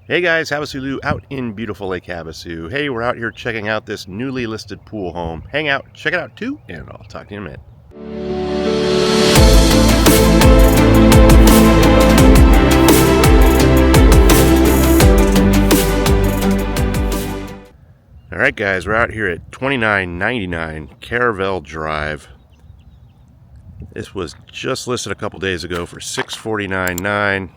Hey guys, HavasuLew out in beautiful Lake Havasu. Hey, we're out here checking out this newly listed pool home. Hang out, check it out too, and I'll talk to you in a minute. Alright guys, we're out here at 2999 Caravelle Drive. This was just listed a couple days ago for $649,900.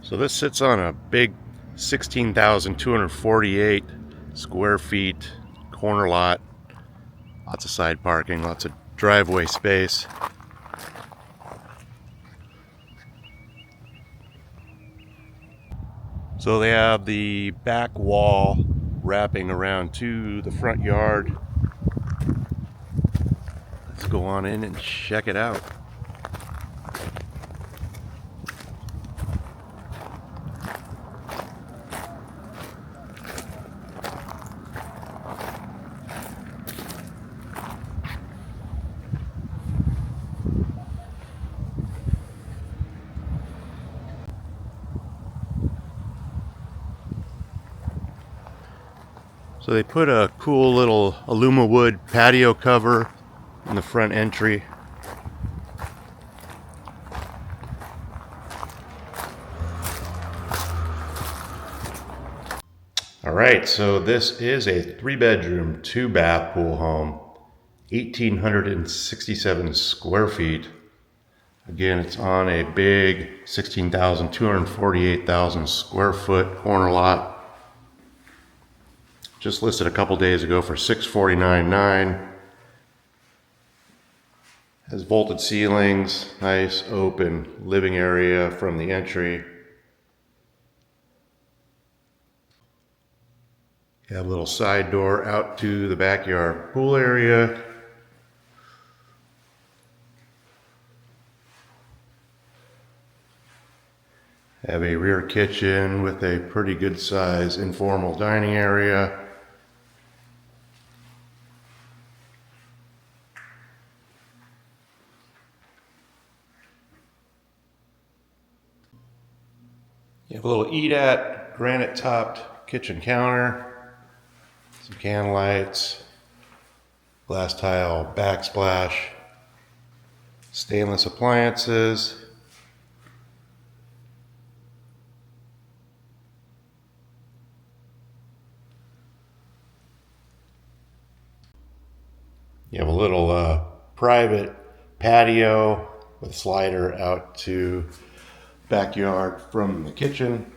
So this sits on a big 16,248 square feet corner lot. Lots of side parking, lots of driveway space. So they have the back wall wrapping around to the front yard. Let's go on in and check it out. So they put a cool little aluma wood patio cover in the front entry. All right, so this is a 3-bedroom, 2-bath pool home, 1,867 square feet. Again, it's on a big 16,248 square foot corner lot. Just listed a couple days ago for $649,900. Has vaulted ceilings, nice open living area from the entry. You have a little side door out to the backyard pool area. Have a rear kitchen with a pretty good size informal dining area. You have a little eat-at, granite-topped kitchen counter, some can lights, glass tile backsplash, stainless appliances. You have a little private patio with a slider out to backyard from the kitchen.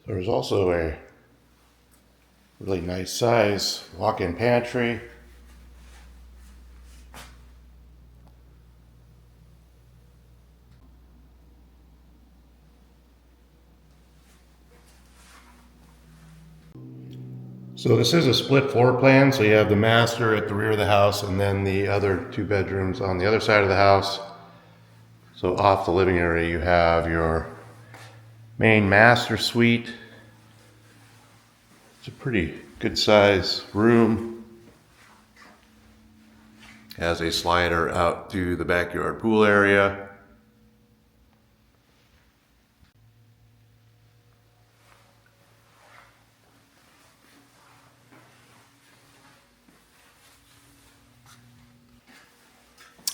There's also a really nice size walk-in pantry. So this is a split floor plan, so you have the master at the rear of the house and then the other 2 bedrooms on the other side of the house. So off the living area you have your main master suite. It's a pretty good size room. Has a slider out to the backyard pool area.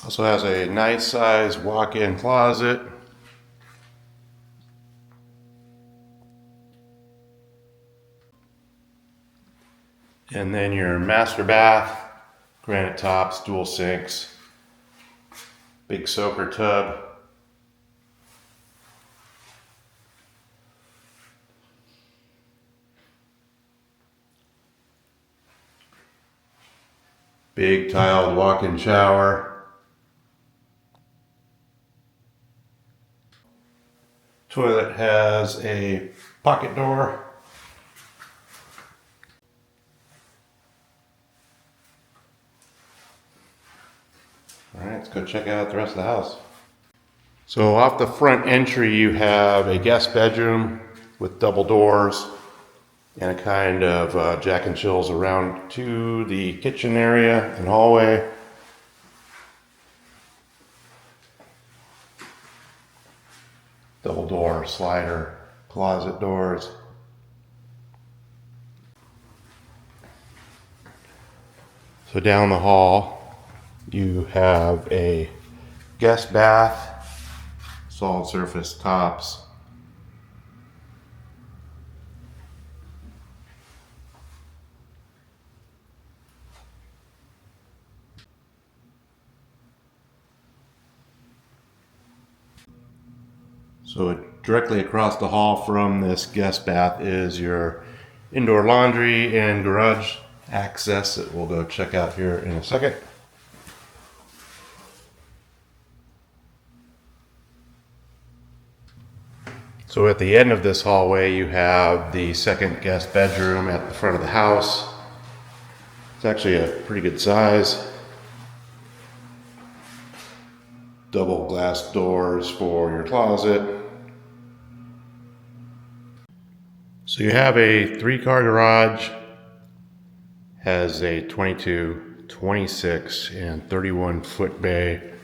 Also has a nice size walk-in closet. And then your master bath, granite tops, dual sinks, big soaker tub. Big tiled walk-in shower. Toilet has a pocket door. All right, let's go check out the rest of the house. So off the front entry, you have a guest bedroom with double doors and a kind of jack and chills around to the kitchen area and hallway. Double door slider, closet doors. So down the hall, you have a guest bath, solid surface tops. So directly across the hall from this guest bath is your indoor laundry and garage access that we'll go check out here in a second. So at the end of this hallway, you have the second guest bedroom at the front of the house. It's actually a pretty good size. Double glass doors for your closet. So you have a 3-car garage, has a 22, 26, and 31 foot bay,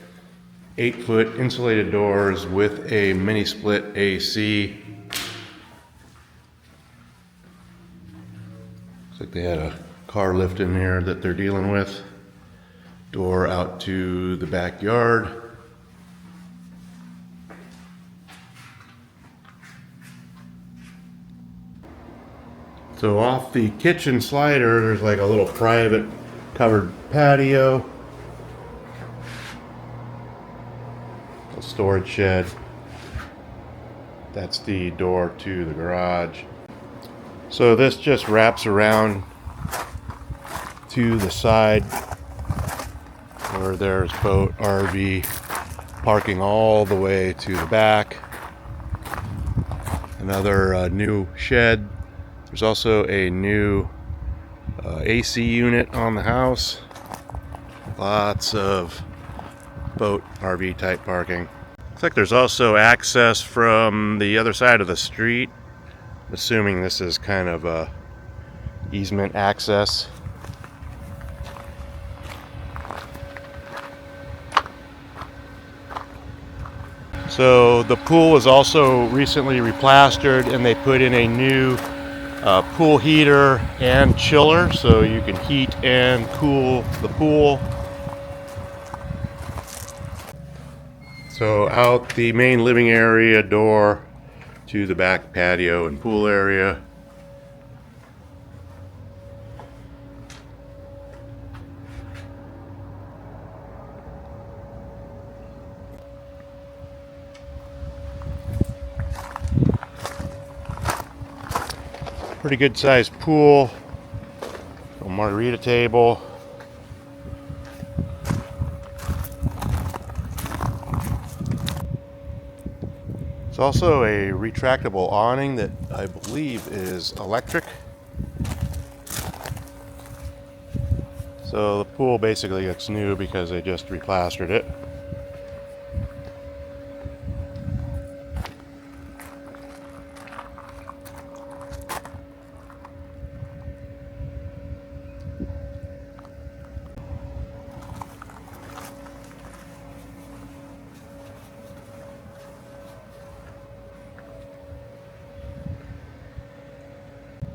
8-foot insulated doors with a mini split AC. Looks like they had a car lift in there that they're dealing with. Door out to the backyard. So off the kitchen slider, there's like a little private covered patio. A storage shed. That's the door to the garage. So this just wraps around to the side where there's boat, RV parking all the way to the back. Another new shed. There's also a new AC unit on the house. Lots of boat, RV type parking. Looks like there's also access from the other side of the street. I'm assuming this is kind of a easement access. So the pool was also recently replastered and they put in a new pool heater and chiller, so you can heat and cool the pool. So out the main living area door to the back patio and pool area. Pretty good sized pool, a margarita table. It's also a retractable awning that I believe is electric. So the pool basically looks new because they just replastered it.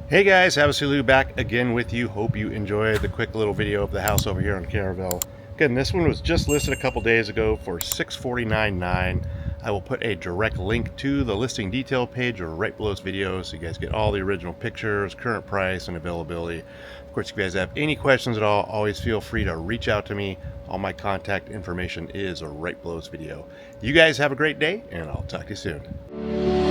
Hey guys, HavasuLew back again with you. Hope you enjoyed the quick little video of the house over here on Caravelle. Again, this one was just listed a couple days ago for $649,900. I will put a direct link to the listing detail page right below this video so you guys get all the original pictures, current price, and availability. Of course, if you guys have any questions at all, always feel free to reach out to me. All my contact information is right below this video. You guys have a great day, and I'll talk to you soon.